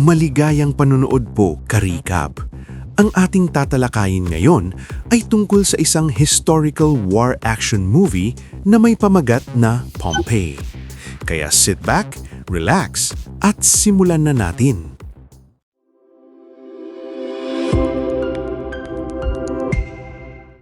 Maligayang panunood po, Karikab. Ang ating tatalakayin ngayon ay tungkol sa isang historical war action movie na may pamagat na Pompeii. Kaya sit back, relax, at simulan na natin.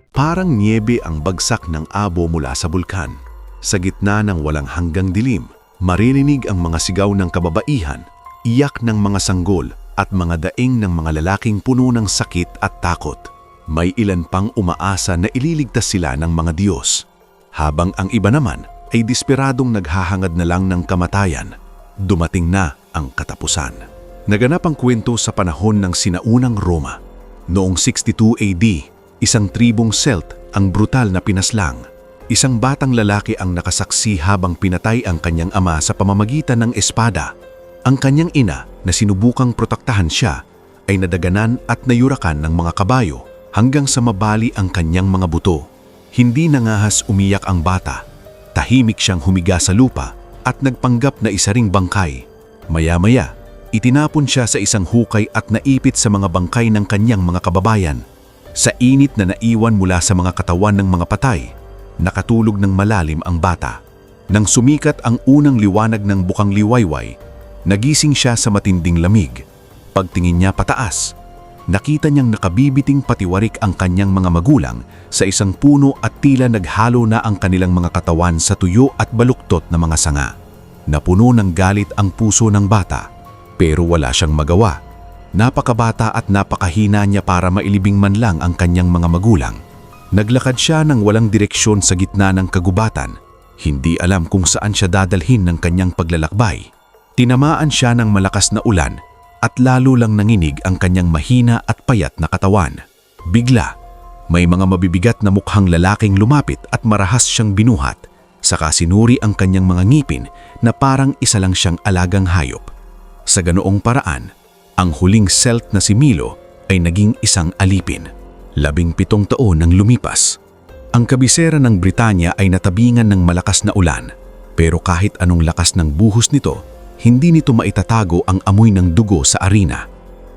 Parang niebe ang bagsak ng abo mula sa bulkan. Sa gitna ng walang hanggang dilim, maririnig ang mga sigaw ng kababaihan, iyak ng mga sanggol at mga daing ng mga lalaking puno ng sakit at takot. May ilan pang umaasa na ililigtas sila ng mga Diyos, habang ang iba naman ay desperadong naghahangad na lang ng kamatayan. Dumating na ang katapusan. Naganap ang kwento sa panahon ng sinaunang Roma. Noong 62 AD, isang tribong Celt ang brutal na pinaslang. Isang batang lalaki ang nakasaksi habang pinatay ang kanyang ama sa pamamagitan ng espada. Ang kanyang ina na sinubukang protektahan siya ay nadaganan at nayurakan ng mga kabayo hanggang sa mabali ang kanyang mga buto. Hindi nangahas umiyak ang bata. Tahimik siyang humiga sa lupa at nagpanggap na isa ring bangkay. Maya-maya, itinapon siya sa isang hukay at naipit sa mga bangkay ng kanyang mga kababayan. Sa init na naiwan mula sa mga katawan ng mga patay, nakatulog ng malalim ang bata. Nang sumikat ang unang liwanag ng bukang liwayway, nagising siya sa matinding lamig. Pagtingin niya pataas, nakita niyang nakabibiting patiwarik ang kanyang mga magulang sa isang puno at tila naghalo na ang kanilang mga katawan sa tuyo at baluktot na mga sanga. Napuno ng galit ang puso ng bata, pero wala siyang magawa. Napakabata at napakahina niya para mailibing man lang ang kanyang mga magulang. Naglakad siya ng walang direksyon sa gitna ng kagubatan. Hindi alam kung saan siya dadalhin ng kanyang paglalakbay. Tinamaan siya ng malakas na ulan at lalo lang nanginig ang kanyang mahina at payat na katawan. Bigla, may mga mabibigat na mukhang lalaking lumapit at marahas siyang binuhat. Saka sinuri ang kanyang mga ngipin na parang isa lang siyang alagang hayop. Sa ganoong paraan, ang huling Celt na si Milo ay naging isang alipin. 17 taon nang lumipas. Ang kabisera ng Britanya ay natabingan ng malakas na ulan, pero kahit anong lakas ng buhos nito, hindi nito maitatago ang amoy ng dugo sa arena.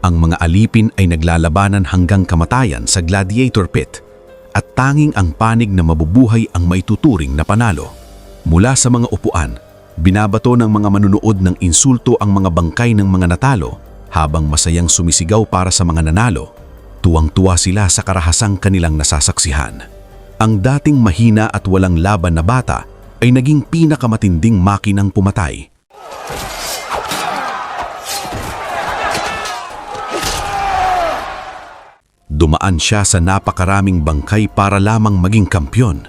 Ang mga alipin ay naglalabanan hanggang kamatayan sa gladiator pit, at tanging ang panig na mabubuhay ang maituturing na panalo. Mula sa mga upuan, binabato ng mga manunood ng insulto ang mga bangkay ng mga natalo habang masayang sumisigaw para sa mga nanalo. Tuwang-tuwa sila sa karahasang kanilang nasasaksihan. Ang dating mahina at walang laban na bata ay naging pinakamatinding makinang pumatay. Dumaan siya sa napakaraming bangkay para lamang maging kampyon.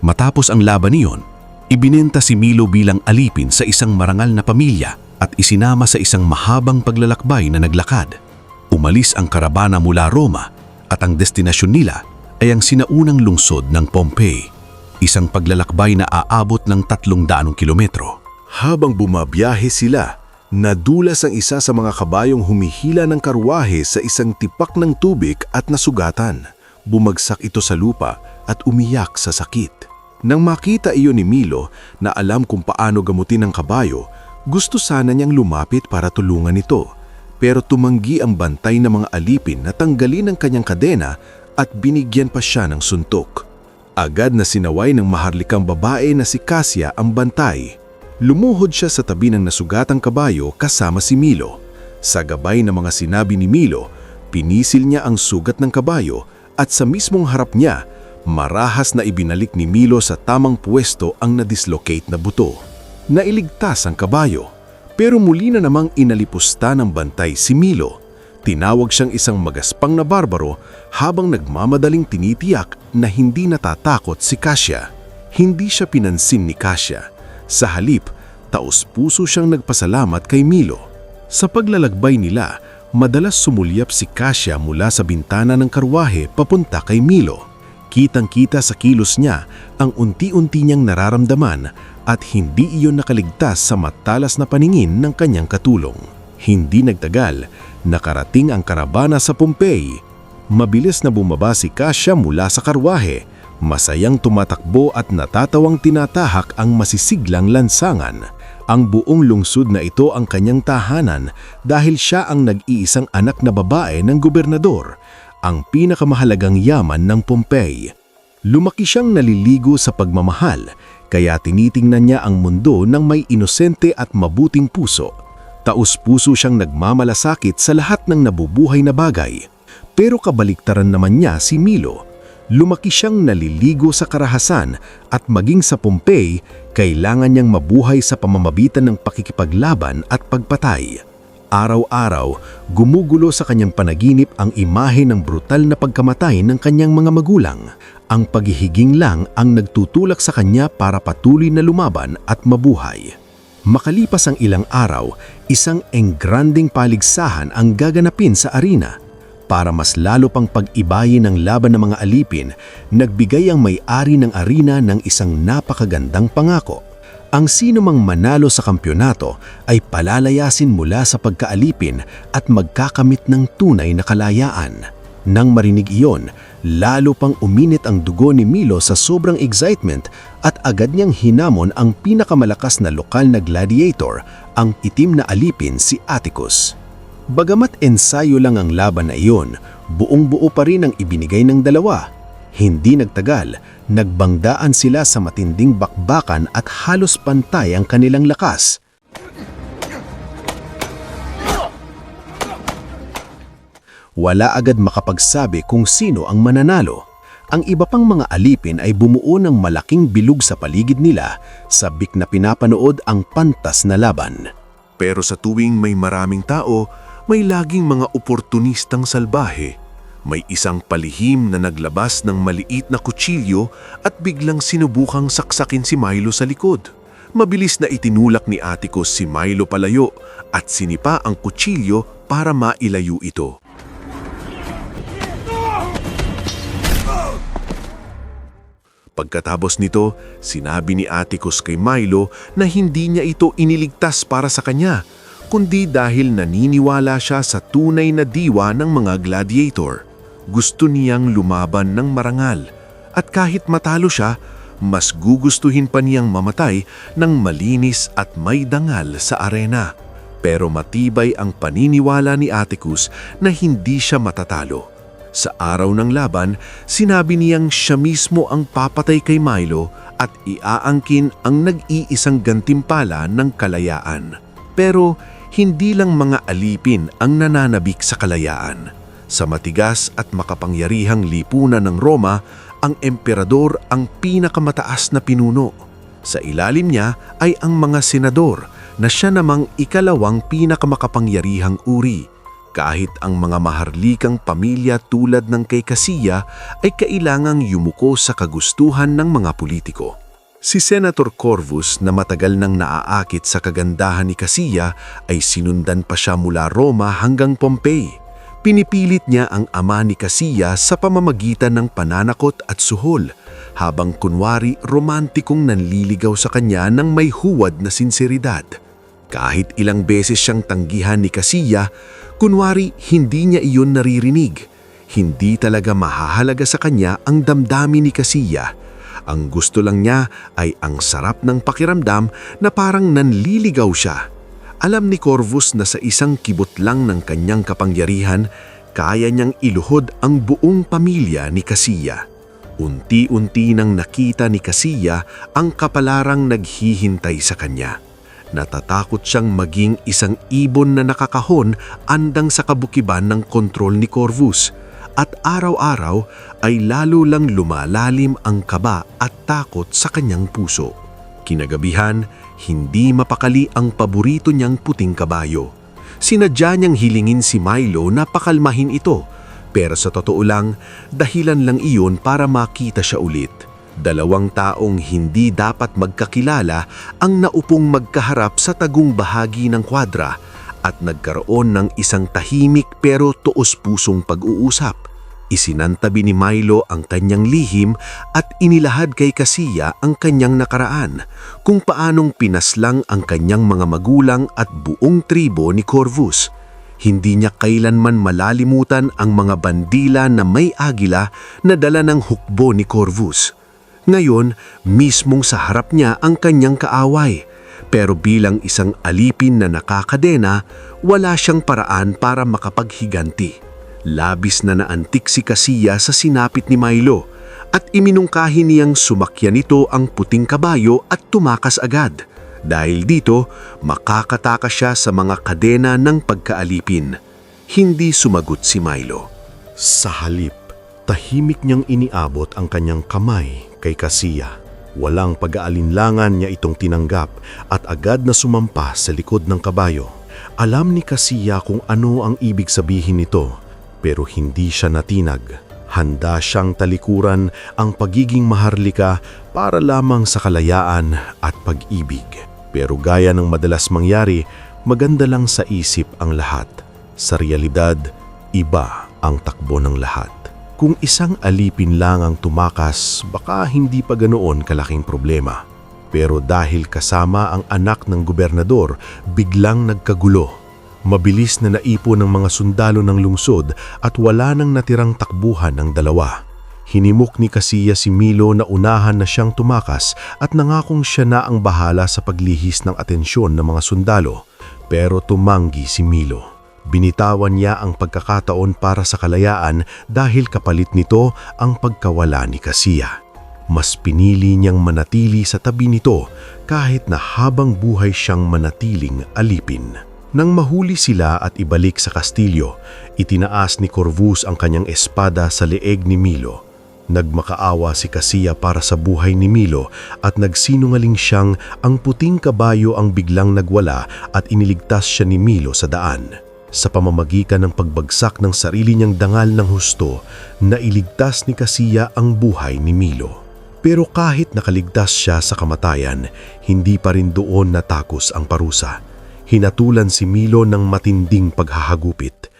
Matapos ang laban niyon, ibinenta si Milo bilang alipin sa isang marangal na pamilya at isinama sa isang mahabang paglalakbay na naglakad. Umalis ang karabana mula Roma at ang destinasyon nila ay ang sinaunang lungsod ng Pompeii, isang paglalakbay na aabot ng 300 kilometro. Habang bumabiyahe sila, nadulas ang isa sa mga kabayong humihila ng karwahe sa isang tipak ng tubig at nasugatan. Bumagsak ito sa lupa at umiyak sa sakit. Nang makita iyon ni Milo na alam kung paano gamutin ang kabayo, gusto sana niyang lumapit para tulungan ito. Pero tumanggi ang bantay ng mga alipin na tanggalin ang kanyang kadena at binigyan pa siya ng suntok. Agad na sinaway ng maharlikang babae na si Cassia ang bantay. Lumuhod siya sa tabi ng nasugatang kabayo kasama si Milo. Sa gabay ng mga sinabi ni Milo, pinisil niya ang sugat ng kabayo at sa mismong harap niya, marahas na ibinalik ni Milo sa tamang pwesto ang na-dislocate na buto. Nailigtas ang kabayo, pero muli na namang inalipusta ng bantay si Milo. Tinawag siyang isang magaspang na barbaro habang nagmamadaling tinitiyak na hindi natatakot si Cassia. Hindi siya pinansin ni Cassia. Sa halip, taos-puso siyang nagpasalamat kay Milo. Sa paglalakbay nila, madalas sumulyap si Cassia mula sa bintana ng karwahe papunta kay Milo. Kitang-kita sa kilos niya ang unti-unti niyang nararamdaman at hindi iyon nakaligtas sa matalas na paningin ng kanyang katulong. Hindi nagtagal, nakarating ang karabana sa Pompeii. Mabilis na bumaba si Cassia mula sa karwahe. Masayang tumatakbo at natatawang tinatahak ang masisiglang lansangan. Ang buong lungsod na ito ang kanyang tahanan dahil siya ang nag-iisang anak na babae ng gobernador, ang pinakamahalagang yaman ng Pompey. Lumaki siyang naliligo sa pagmamahal, kaya tinitingnan niya ang mundo ng may inosente at mabuting puso. Taus-puso siyang nagmamalasakit sa lahat ng nabubuhay na bagay. Pero kabaliktaran naman niya si Milo. Lumaki siyang naliligo sa karahasan at maging sa Pompey, kailangan niyang mabuhay sa pamamagitan ng pakikipaglaban at pagpatay. Araw-araw, gumugulo sa kanyang panaginip ang imahe ng brutal na pagkamatay ng kanyang mga magulang. Ang paghihiging lang ang nagtutulak sa kanya para patuloy na lumaban at mabuhay. Makalipas ang ilang araw, isang engranding paligsahan ang gaganapin sa arena. Para mas lalo pang pag-ibayin ng laban ng mga alipin, nagbigay ang may-ari ng arena ng isang napakagandang pangako. Ang sino mang manalo sa kampyonato ay palalayasin mula sa pagkaalipin at magkakamit ng tunay na kalayaan. Nang marinig iyon, lalo pang uminit ang dugo ni Milo sa sobrang excitement at agad niyang hinamon ang pinakamalakas na lokal na gladiator, ang itim na alipin si Atticus. Bagamat ensayo lang ang laban na iyon, buong-buo pa rin ang ibinigay ng dalawa. Hindi nagtagal, nagbangdaan sila sa matinding bakbakan at halos pantay ang kanilang lakas. Wala agad makapagsabi kung sino ang mananalo. Ang iba pang mga alipin ay bumuo ng malaking bilog sa paligid nila, sabik na pinapanood ang pantas na laban. Pero sa tuwing may maraming tao, may laging mga oportunistang salbahe. May isang palihim na naglabas ng maliit na kutsilyo at biglang sinubukang saksakin si Milo sa likod. Mabilis na itinulak ni Atticus si Milo palayo at sinipa ang kutsilyo para mailayo ito. Pagkatapos nito, sinabi ni Atticus kay Milo na hindi niya ito iniligtas para sa kanya, kundi dahil naniniwala siya sa tunay na diwa ng mga gladiator. Gusto niyang lumaban ng marangal, at kahit matalo siya, mas gugustuhin pa niyang mamatay ng malinis at may dangal sa arena. Pero matibay ang paniniwala ni Atticus na hindi siya matatalo. Sa araw ng laban, sinabi niyang siya mismo ang papatay kay Milo at iaangkin ang nag-iisang gantimpala ng kalayaan. Pero hindi lang mga alipin ang nananabik sa kalayaan. Sa matigas at makapangyarihang lipunan ng Roma, ang emperador ang pinakamataas na pinuno. Sa ilalim niya ay ang mga senador na siya namang ikalawang pinakamakapangyarihang uri. Kahit ang mga maharlikang pamilya tulad ng kay Cassiya ay kailangang yumuko sa kagustuhan ng mga politiko. Si Senator Corvus na matagal nang naaakit sa kagandahan ni Cassiya ay sinundan pa siya mula Roma hanggang Pompey. Pinipilit niya ang ama ni Cassiya sa pamamagitan ng pananakot at suhol, habang kunwari romantikong nanliligaw sa kanya ng may huwad na sinseridad. Kahit ilang beses siyang tanggihan ni Cassiya, kunwari hindi niya iyon naririnig. Hindi talaga mahahalaga sa kanya ang damdamin ni Cassiya. Ang gusto lang niya ay ang sarap ng pakiramdam na parang nanliligaw siya. Alam ni Corvus na sa isang kibot lang ng kanyang kapangyarihan, kaya niyang iluhod ang buong pamilya ni Cassiya. Unti-unti nang nakita ni Cassiya ang kapalarang naghihintay sa kanya. Natatakot siyang maging isang ibon na nakakahon andang sa kabukiban ng kontrol ni Corvus. At araw-araw ay lalo lang lumalalim ang kaba at takot sa kanyang puso. Kinagabihan, hindi mapakali ang paborito niyang puting kabayo. Sinadya niyang hilingin si Milo na pakalmahin ito, pero sa totoo lang, dahilan lang iyon para makita siya ulit. Dalawang taong hindi dapat magkakilala ang naupong magkaharap sa tagong bahagi ng kwadra at nagkaroon ng isang tahimik pero tuos-pusong pag-uusap. Isinantabi ni Milo ang kanyang lihim at inilahad kay Cassiya ang kanyang nakaraan, kung paanong pinaslang ang kanyang mga magulang at buong tribo ni Corvus. Hindi niya kailanman malalimutan ang mga bandila na may agila na dala ng hukbo ni Corvus. Ngayon, mismong sa harap niya ang kanyang kaaway. Pero bilang isang alipin na nakakadena, wala siyang paraan para makapaghiganti. Labis na naantik si Casilla sa sinapit ni Milo at iminungkahi niyang sumakyan nito ang puting kabayo at tumakas agad. Dahil dito, makakatakas siya sa mga kadena ng pagkaalipin. Hindi sumagot si Milo. Sa halip, tahimik niyang iniabot ang kanyang kamay kay Casilla. Walang pag-aalinlangan niya itong tinanggap at agad na sumampa sa likod ng kabayo. Alam ni Casilla kung ano ang ibig sabihin nito, pero hindi siya natinag. Handa siyang talikuran ang pagiging maharlika para lamang sa kalayaan at pag-ibig. Pero gaya ng madalas mangyari, maganda lang sa isip ang lahat. Sa realidad, iba ang takbo ng lahat. Kung isang alipin lang ang tumakas, baka hindi pa ganoon kalaking problema. Pero dahil kasama ang anak ng gobernador, biglang nagkagulo. Mabilis na naipon ng mga sundalo ng lungsod at wala nang natirang takbuhan ng dalawa. Hinimok ni Casilla si Milo na unahan na siyang tumakas at nangakong siya na ang bahala sa paglihis ng atensyon ng mga sundalo. Pero tumanggi si Milo. Binitawan niya ang pagkakataon para sa kalayaan dahil kapalit nito ang pagkawala ni Casilla. Mas pinili niyang manatili sa tabi nito kahit na habang buhay siyang manatiling alipin. Nang mahuli sila at ibalik sa kastilyo, itinaas ni Corvus ang kanyang espada sa leeg ni Milo. Nagmakaawa si Casilla para sa buhay ni Milo at nagsinungaling siyang ang puting kabayo ang biglang nagwala at iniligtas siya ni Milo sa daan. Sa pamamagitan ng pagbagsak ng sarili niyang dangal ng husto, nailigtas ni Casilla ang buhay ni Milo. Pero kahit nakaligtas siya sa kamatayan, hindi pa rin doon natakos ang parusa. Hinatulan si Milo ng matinding paghahagupit.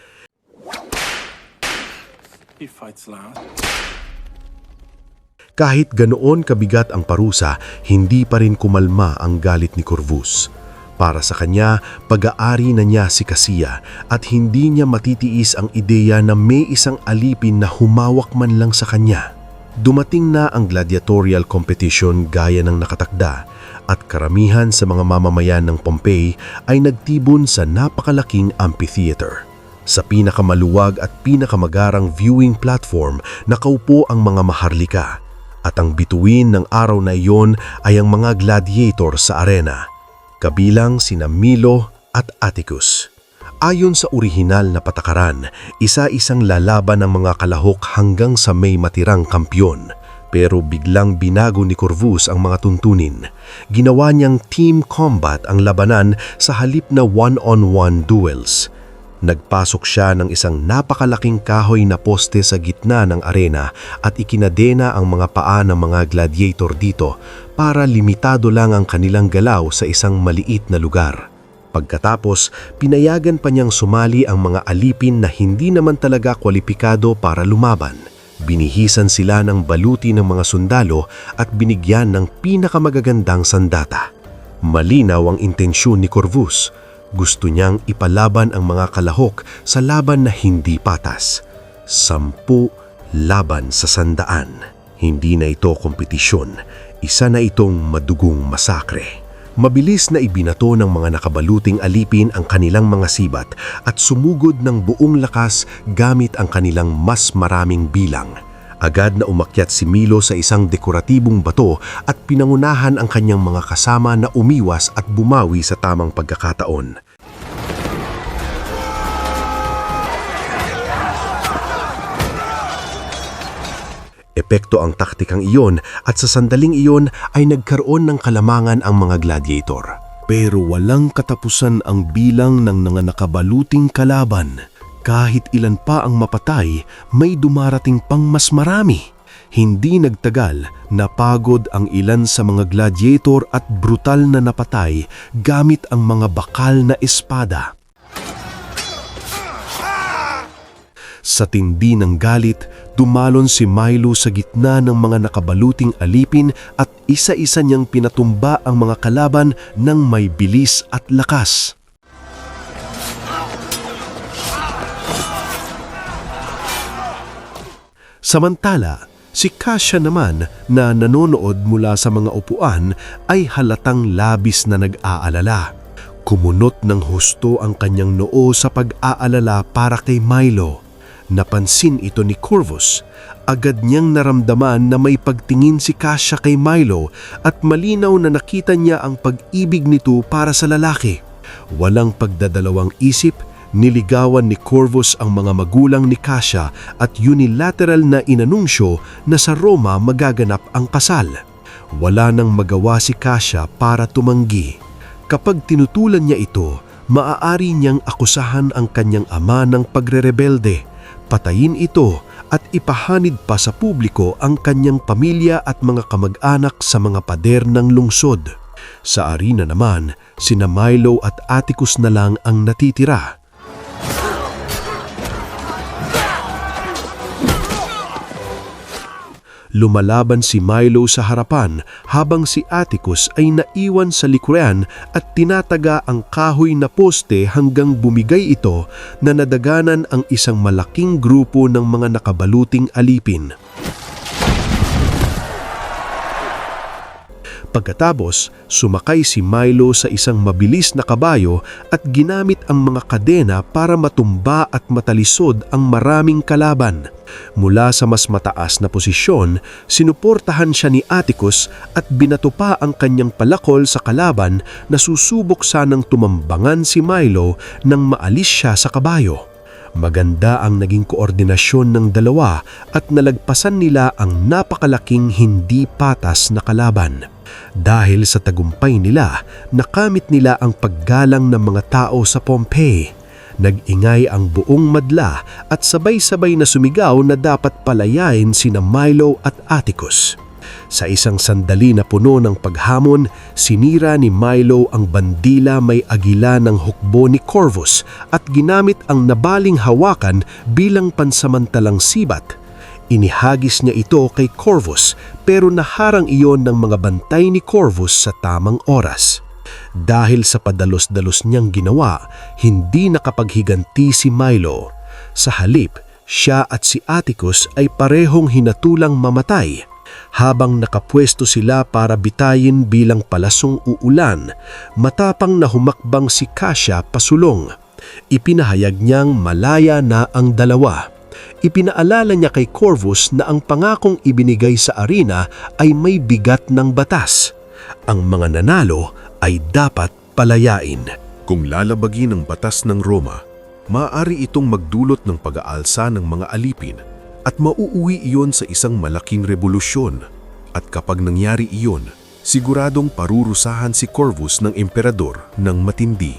Kahit ganoon kabigat ang parusa, hindi pa rin kumalma ang galit ni Corvus. Para sa kanya, pag-aari na niya si Casilla at hindi niya matitiis ang ideya na may isang alipin na humawak man lang sa kanya. Dumating na ang gladiatorial competition gaya ng nakatakda at karamihan sa mga mamamayan ng Pompeii ay nagtibon sa napakalaking amphitheater. Sa pinakamaluwag at pinakamagarang viewing platform nakaupo ang mga maharlika at ang bituin ng araw na iyon ay ang mga gladiator sa arena, kabilang sina Milo at Atticus. Ayon sa orihinal na patakaran, isa-isang lalaban ng mga kalahok hanggang sa may matirang kampyon. Pero biglang binago ni Corvus ang mga tuntunin. Ginawa niyang team combat ang labanan sa halip na one-on-one duels. Nagpasok siya ng isang napakalaking kahoy na poste sa gitna ng arena at ikinadena ang mga paa ng mga gladiator dito para limitado lang ang kanilang galaw sa isang maliit na lugar. Pagkatapos, pinayagan pa niyang sumali ang mga alipin na hindi naman talaga kwalipikado para lumaban. Binihisan sila ng baluti ng mga sundalo at binigyan ng pinakamagagandang sandata. Malinaw ang intensyon ni Corvus. Gusto niyang ipalaban ang mga kalahok sa laban na hindi patas. 10 laban sa 100. Hindi na ito kompetisyon. Isa na itong madugong masakre. Mabilis na ibinato ng mga nakabaluting alipin ang kanilang mga sibat at sumugod ng buong lakas gamit ang kanilang mas maraming bilang. Agad na umakyat si Milo sa isang dekoratibong bato at pinangunahan ang kanyang mga kasama na umiwas at bumawi sa tamang pagkakataon. Epekto ang taktikang iyon at sa sandaling iyon ay nagkaroon ng kalamangan ang mga gladiator. Pero walang katapusan ang bilang ng mga nakabaluting kalaban. Kahit ilan pa ang mapatay, may dumarating pang mas marami. Hindi nagtagal, napagod ang ilan sa mga gladiator at brutal na napatay gamit ang mga bakal na espada. Sa tindi ng galit, dumalon si Milo sa gitna ng mga nakabaluting alipin at isa-isa niyang pinatumba ang mga kalaban ng may bilis at lakas. Samantala, Si Kasia naman na nanonood mula sa mga upuan ay halatang labis na nag-aalala. Kumunot ng husto ang kanyang noo sa pag-aalala para kay Milo. Napansin ito ni Corvus. Agad niyang naramdaman na may pagtingin si Kasia kay Milo at malinaw na nakita niya ang pag-ibig nito para sa lalaki. Walang pagdadalawang isip, niligawan ni Corvus ang mga magulang ni Kasia at unilateral na inanunsyo na sa Roma magaganap ang kasal. Wala nang magawa si Kasia para tumanggi. Kapag tinutulan niya ito, maaari niyang akusahan ang kanyang ama ng pagrerebelde, patayin ito at ipahanid pa sa publiko ang kanyang pamilya at mga kamag-anak sa mga pader ng lungsod. Sa arena naman, sina Milo at Atticus na lang ang natitira. Lumalaban si Milo sa harapan habang si Atticus ay naiwan sa likuran at tinataga ang kahoy na poste hanggang bumigay ito na nadaganan ang isang malaking grupo ng mga nakabaluting alipin. Pagkatapos, sumakay si Milo sa isang mabilis na kabayo at ginamit ang mga kadena para matumba at matalisod ang maraming kalaban. Mula sa mas mataas na posisyon, sinuportahan siya ni Atticus at binato pa ang kanyang palakol sa kalaban na susubok sanang tumambangan si Milo nang maalis siya sa kabayo. Maganda ang naging koordinasyon ng dalawa at nalagpasan nila ang napakalaking hindi patas na kalaban. Dahil sa tagumpay nila, nakamit nila ang paggalang ng mga tao sa Pompeii. Nag-ingay ang buong madla at sabay-sabay na sumigaw na dapat palayain sina Milo at Atticus. Sa isang sandali na puno ng paghamon, sinira ni Milo ang bandila may agila ng hukbo ni Corvus at ginamit ang nabaling hawakan bilang pansamantalang sibat. Inihagis niya ito kay Corvus pero naharang iyon ng mga bantay ni Corvus sa tamang oras. Dahil sa padalos-dalos niyang ginawa, hindi nakapaghiganti si Milo. Sa halip, siya at si Atticus ay parehong hinatulang mamatay. Habang nakapwesto sila para bitayin bilang palasong uulan, matapang na humakbang si Kasia pasulong. Ipinahayag niyang malaya na ang dalawa. Ipinaalala niya kay Corvus na ang pangakong ibinigay sa arena ay may bigat ng batas. Ang mga nanalo ay dapat palayain. Kung lalabagin ang batas ng Roma, maaari itong magdulot ng pag-aalsa ng mga alipin at mauuwi iyon sa isang malaking revolusyon. At kapag nangyari iyon, siguradong parurusahan si Corvus ng emperador ng matindi.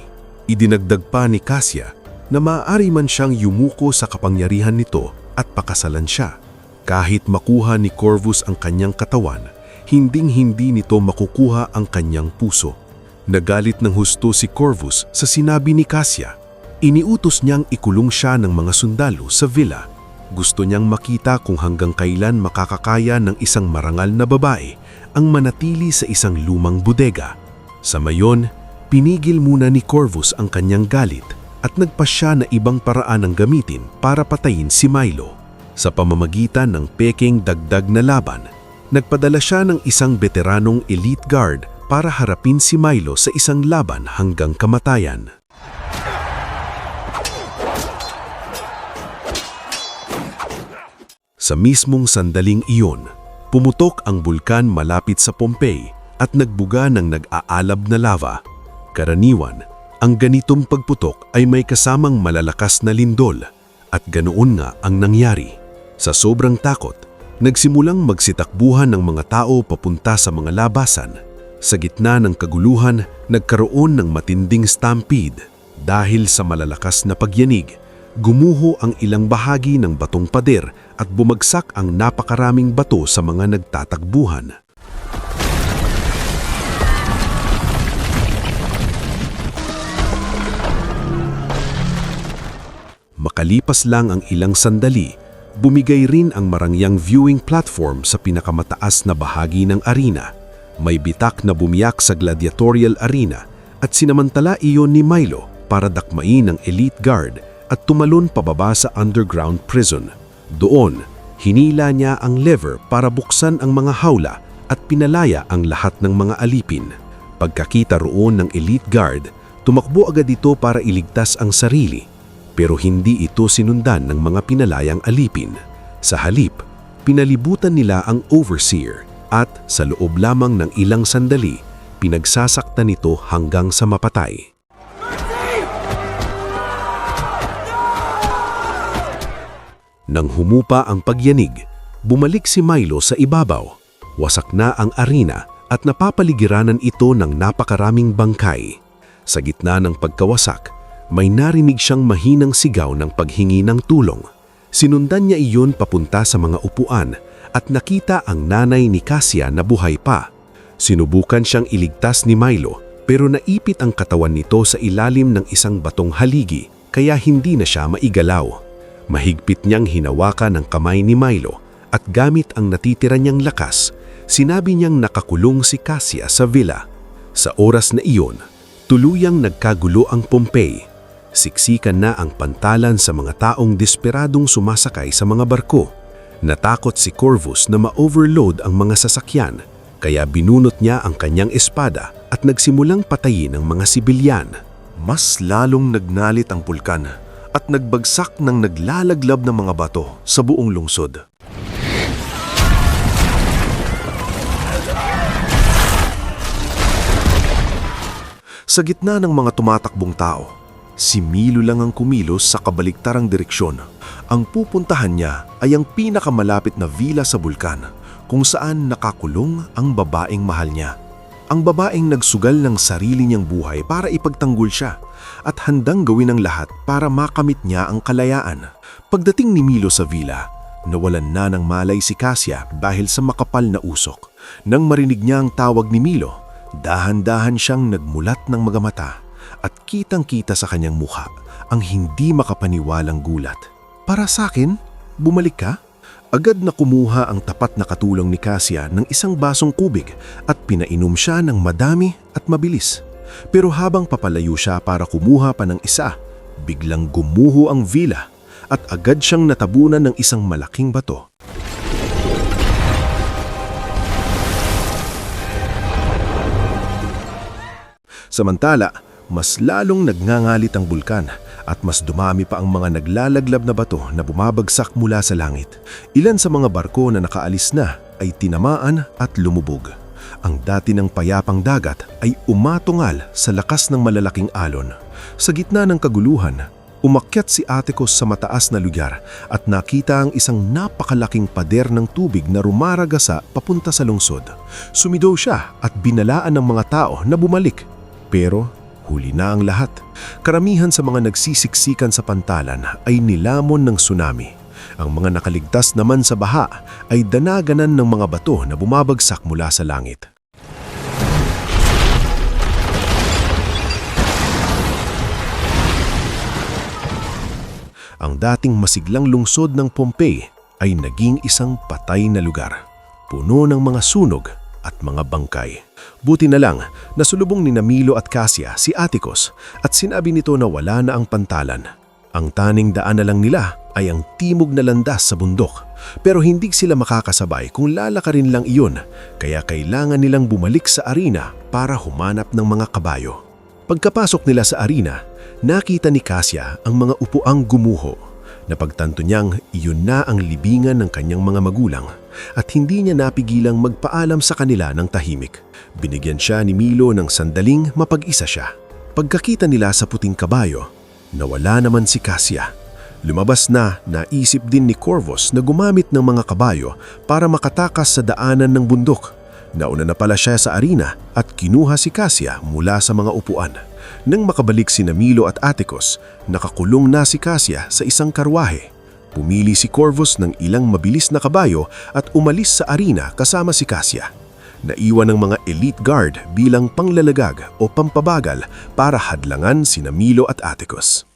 Idinagdag pa ni Kasia na maaari man siyang yumuko sa kapangyarihan nito at pakasalan siya. Kahit makuha ni Corvus ang kanyang katawan, hinding-hindi nito makukuha ang kanyang puso. Nagalit ng husto si Corvus sa sinabi ni Kasia. Iniutos niyang ikulong siya ng mga sundalo sa villa. Gusto niyang makita kung hanggang kailan makakakaya ng isang marangal na babae ang manatili sa isang lumang bodega. Sa mayon, pinigil muna ni Corvus ang kanyang galit at nagpasya na ibang paraan ang gamitin para patayin si Milo. Sa pamamagitan ng peking dagdag na laban, nagpadala siya ng isang veteranong elite guard para harapin si Milo sa isang laban hanggang kamatayan. Sa mismong sandaling iyon, pumutok ang bulkan malapit sa Pompeii at nagbuga ng nag-aalab na lava. Karaniwan, ang ganitong pagputok ay may kasamang malalakas na lindol at ganoon nga ang nangyari. Sa sobrang takot, nagsimulang magsitakbuhan ng mga tao papunta sa mga labasan. Sa gitna ng kaguluhan, nagkaroon ng matinding stampede. Dahil sa malalakas na pagyanig, gumuho ang ilang bahagi ng batong pader at bumagsak ang napakaraming bato sa mga nagtatakbuhan. Makalipas lang ang ilang sandali, bumigay rin ang marangyang viewing platform sa pinakamataas na bahagi ng arena. May bitak na bumiyak sa gladiatorial arena at sinamantala iyon ni Milo para dakmain ang elite guard at tumalon pababa sa underground prison. Doon, Hinila niya ang lever para buksan ang mga hawla at pinalaya ang lahat ng mga alipin. Pagkakita roon ng elite guard, tumakbo agad ito para iligtas ang sarili. Pero hindi ito sinundan ng mga pinalayang alipin. Sa halip, pinalibutan nila ang overseer at sa loob lamang ng ilang sandali, pinagsasaktan nito hanggang sa mapatay. Nang humupa ang pagyanig, bumalik si Milo sa ibabaw. Wasak na ang arena at napapaligiranan ito ng napakaraming bangkay. Sa gitna ng pagkawasak, may narinig siyang mahinang sigaw ng paghingi ng tulong. Sinundan niya iyon papunta sa mga upuan at nakita ang nanay ni Cassia na buhay pa. Sinubukan siyang iligtas ni Milo pero naipit ang katawan nito sa ilalim ng isang batong haligi kaya hindi na siya maigalaw. Mahigpit niyang hinawakan ang kamay ni Milo at gamit ang natitira niyang lakas, sinabi niyang nakakulong si Cassia sa villa. Sa oras na iyon, tuluyang nagkagulo ang Pompey. Siksikan na ang pantalan sa mga taong desperadong sumasakay sa mga barko. Natakot si Corvus na ma-overload ang mga sasakyan, kaya binunot niya ang kanyang espada at nagsimulang patayin ang mga sibilyan. Mas lalong nagnalit ang pulkan at nagbagsak ng naglalaglab ng mga bato sa buong lungsod. Sa gitna ng mga tumatakbong tao, si Milo lang ang kumilos sa kabaliktarang direksyon. Ang pupuntahan niya ay ang pinakamalapit na villa sa bulkan, kung saan nakakulong ang babaeng mahal niya. Ang babaeng nagsugal ng sarili niyang buhay para ipagtanggol siya at handang gawin ang lahat para makamit niya ang kalayaan. Pagdating ni Milo sa villa, nawalan na ng malay si Cassia dahil sa makapal na usok. Nang marinig niya ang tawag ni Milo, dahan-dahan siyang nagmulat ng mga mata at kitang-kita sa kanyang mukha ang hindi makapaniwalang gulat. "Para sa akin, bumalik ka?" Agad na kumuha ang tapat na katulong ni Cassia ng isang basong kubig at pinainom siya ng madami at mabilis. Pero habang papalayo siya para kumuha pa ng isa, biglang gumuho ang villa at agad siyang natabunan ng isang malaking bato. Samantala, mas lalong nagngangalit ang bulkan at mas dumami pa ang mga naglalaglab na bato na bumabagsak mula sa langit. Ilan sa mga barko na nakaalis na ay tinamaan at lumubog. Ang dati ng payapang dagat ay umatungal sa lakas ng malalaking alon. Sa gitna ng kaguluhan, umakyat si Atticus sa mataas na lugar at nakita ang isang napakalaking pader ng tubig na rumaragasa papunta sa lungsod. Sumidaw siya at binalaan ng mga tao na bumalik. Pero huli na ang lahat. Karamihan sa mga nagsisiksikan sa pantalan ay nilamon ng tsunami. Ang mga nakaligtas naman sa baha ay danaganan ng mga bato na bumabagsak mula sa langit. Ang dating masiglang lungsod ng Pompey ay naging isang patay na lugar, puno ng mga sunog at mga bangkay. Buti na lang, nasulubong ni Milo at Cassia si Atticus at sinabi nito na wala na ang pantalan. Ang taning daan na lang nila ay ang timog na landas sa bundok. Pero hindi sila makakasabay kung lalakarin lang iyon, kaya kailangan nilang bumalik sa arena para humanap ng mga kabayo. Pagkapasok nila sa arena, nakita ni Cassia ang mga upuang gumuho. Napagtanto niyang iyon na ang libingan ng kanyang mga magulang at hindi niya napigilang magpaalam sa kanila ng tahimik. Binigyan siya ni Milo ng sandaling mapag-isa siya. Pagkakita nila sa puting kabayo, nawala naman si Cassia. Lumabas na naisip din ni Corvus na gumamit ng mga kabayo para makatakas sa daanan ng bundok. Nauna na pala siya sa arena at kinuha si Cassia mula sa mga upuan. Nang makabalik si Milo at Atticus, nakakulong na si Cassia sa isang karwahe. Pumili si Corvus ng ilang mabilis na kabayo at umalis sa arena kasama si Cassia. Naiwan ng mga elite guard bilang panglalagag o pampabagal para hadlangan si Milo at Atticus.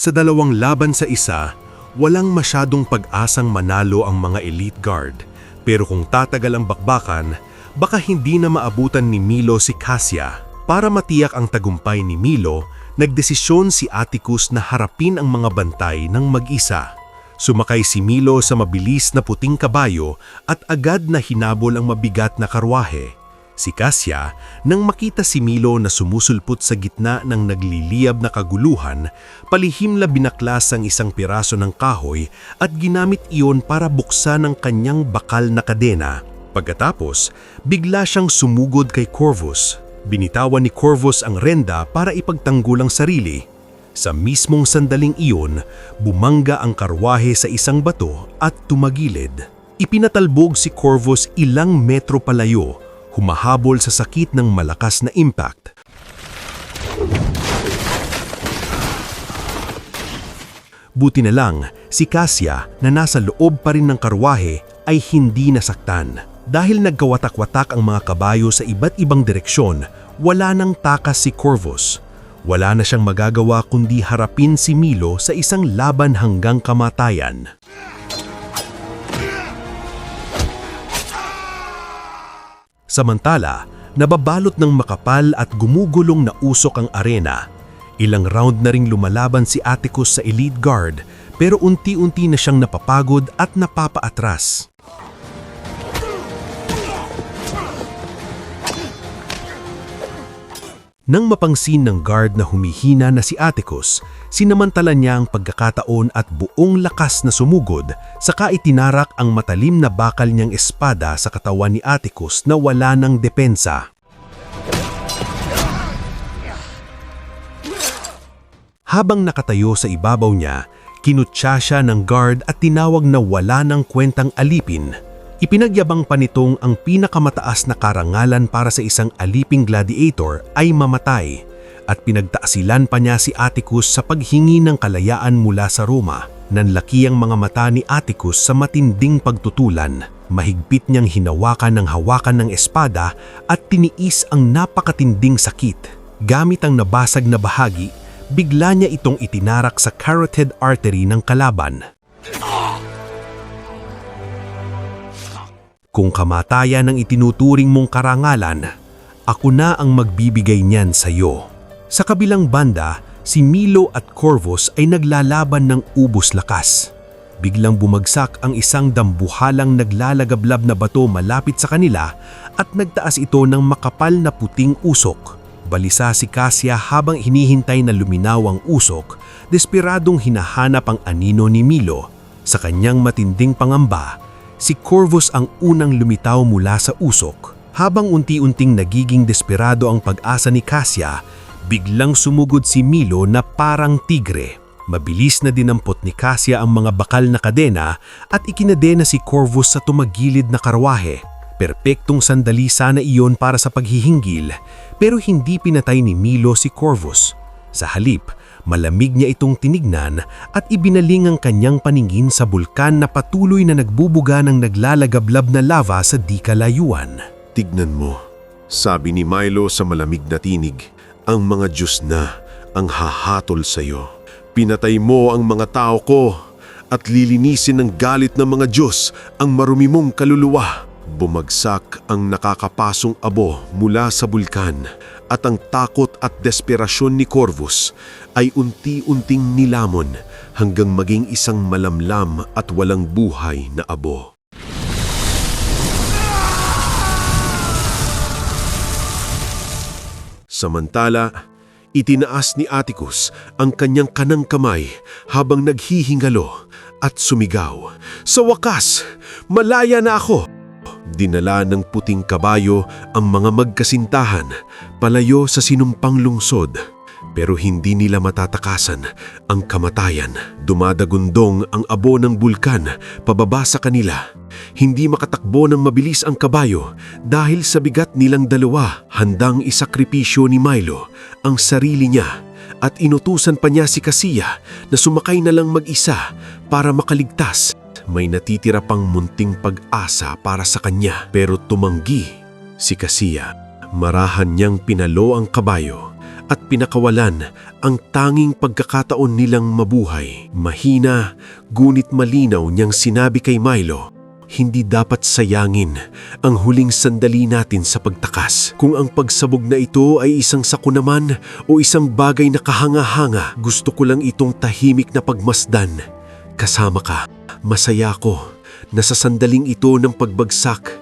Sa dalawang laban sa isa, walang masyadong pag-asang manalo ang mga elite guard. Pero kung tatagal ang bakbakan, baka hindi na maabutan ni Milo si Cassia. Para matiyak ang tagumpay ni Milo, Nagdesisyon si Atticus na harapin ang mga bantay ng mag-isa. Sumakay si Milo sa mabilis na puting kabayo at agad na hinabol ang mabigat na karwahe. Si Cassia, nang makita si Milo na sumusulpot sa gitna ng nagliliyab na kaguluhan, palihim na binaklas ang isang piraso ng kahoy at ginamit iyon para buksan ang kanyang bakal na kadena. Pagkatapos, bigla siyang sumugod kay Corvus. Binitawan ni Corvus ang renda para ipagtanggol ang sarili. Sa mismong sandaling iyon, bumangga ang karwahe sa isang bato at tumagilid. Ipinatalbog si Corvus ilang metro palayo, humahabol sa sakit ng malakas na impact. Buti na lang, si Cassia na nasa loob pa rin ng karwahe ay hindi nasaktan. Dahil nagkawatak-watak ang mga kabayo sa iba't ibang direksyon, wala nang takas si Corvus. Wala na siyang magagawa kundi harapin si Milo sa isang laban hanggang kamatayan. Samantala, nababalot ng makapal at gumugulong na usok ang arena. Ilang round na ring lumalaban si Atticus sa elite guard, pero unti-unti na siyang napapagod at napapaatras. Nang mapangsin ng guard na humihina na si Atticus, sinamantala niya ang pagkakataon at buong lakas na sumugod, saka itinarak ang matalim na bakal niyang espada sa katawan ni Atticus na wala ng depensa. Habang nakatayo sa ibabaw niya, kinutya siya ng guard at tinawag na wala ng kwentang alipin. Ipinagyabang pa nitong ang pinakamataas na karangalan para sa isang aliping gladiator ay mamatay, at pinagtaasilan pa niya si Atticus sa paghingi ng kalayaan mula sa Roma. Nanlaki ang mga mata ni Atticus sa matinding pagtutulan. Mahigpit niyang hinawakan ng hawakan ng espada at tiniis ang napakatinding sakit. Gamit ang nabasag na bahagi, bigla niya itong itinarak sa carotid artery ng kalaban. Kung kamatayan ang itinuturing mong karangalan, ako na ang magbibigay niyan sa iyo. Sa kabilang banda, si Milo at Corvus ay naglalaban ng ubos lakas. Biglang bumagsak ang isang dambuhalang naglalagablab na bato malapit sa kanila at nagtaas ito ng makapal na puting usok. Balisa si Cassia habang hinihintay na luminaw ang usok, desperadong hinahanap ang anino ni Milo. Sa kanyang matinding pangamba, si Corvus ang unang lumitaw mula sa usok. Habang unti-unting nagiging desperado ang pag-asa ni Cassia, biglang sumugod si Milo na parang tigre. Mabilis na dinampot ni Cassia ang mga bakal na kadena at ikinadena si Corvus sa tumagilid na karwahe. Perpektong sandali sana iyon para sa paghihinggil, pero hindi pinatay ni Milo si Corvus. Sa halip, malamig niya itong tinignan at ibinaling ang kanyang paningin sa bulkan na patuloy na nagbubuga ng naglalagablab na lava sa di kalayuan. Tignan mo, sabi ni Milo sa malamig na tinig, ang mga Diyos na ang hahatol sa iyo. Pinatay mo ang mga tao ko at lilinisin ng galit ng mga Diyos ang marumi mong kaluluwa. Bumagsak ang nakakapasong abo mula sa bulkan at ang takot at desperasyon ni Corvus ay unti-unting nilamon hanggang maging isang malamlam at walang buhay na abo. Samantala, itinaas ni Atticus ang kanyang kanang kamay habang naghihingalo at sumigaw, "Sa wakas, malaya na ako!" Dinala ng puting kabayo ang mga magkasintahan palayo sa sinumpang lungsod. Pero hindi nila matatakasan ang kamatayan. Dumadagundong ang abo ng bulkan pababa sa kanila. Hindi makatakbo ng mabilis ang kabayo dahil sa bigat nilang dalawa. Handang isakripisyo ni Milo ang sarili niya at inutusan pa niya si Cassia na sumakay na lang mag-isa para makaligtas. May natitira pang munting pag-asa para sa kanya pero tumanggi si Cassia. Marahan niyang pinalo ang kabayo at pinakawalan ang tanging pagkakataon nilang mabuhay. Mahina, ngunit malinaw niyang sinabi kay Milo, Hindi dapat sayangin ang huling sandali natin sa pagtakas. Kung ang pagsabog na ito ay isang sako naman o isang bagay na kahanga-hanga, gusto ko lang itong tahimik na pagmasdan. Kasama ka. Masaya ko na sa sandaling ito ng pagbagsak,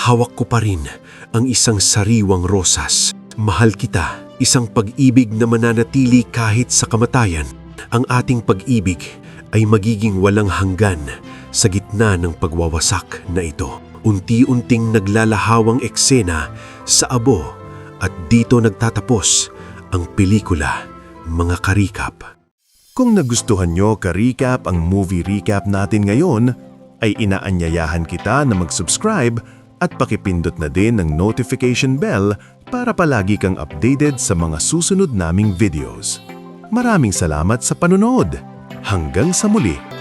hawak ko pa rin ang isang sariwang rosas. Mahal kita, isang pag-ibig na mananatili kahit sa kamatayan. Ang ating pag-ibig ay magiging walang hanggan sa gitna ng pagwawasak na ito. Unti-unting naglalahawang eksena sa abo at dito nagtatapos ang pelikula, mga karikap. Kung nagustuhan nyo ka-recap ang movie recap natin ngayon, ay inaanyayahan kita na mag-subscribe at pakipindot na din ng notification bell para palagi kang updated sa mga susunod naming videos. Maraming salamat sa panonood. Hanggang sa muli!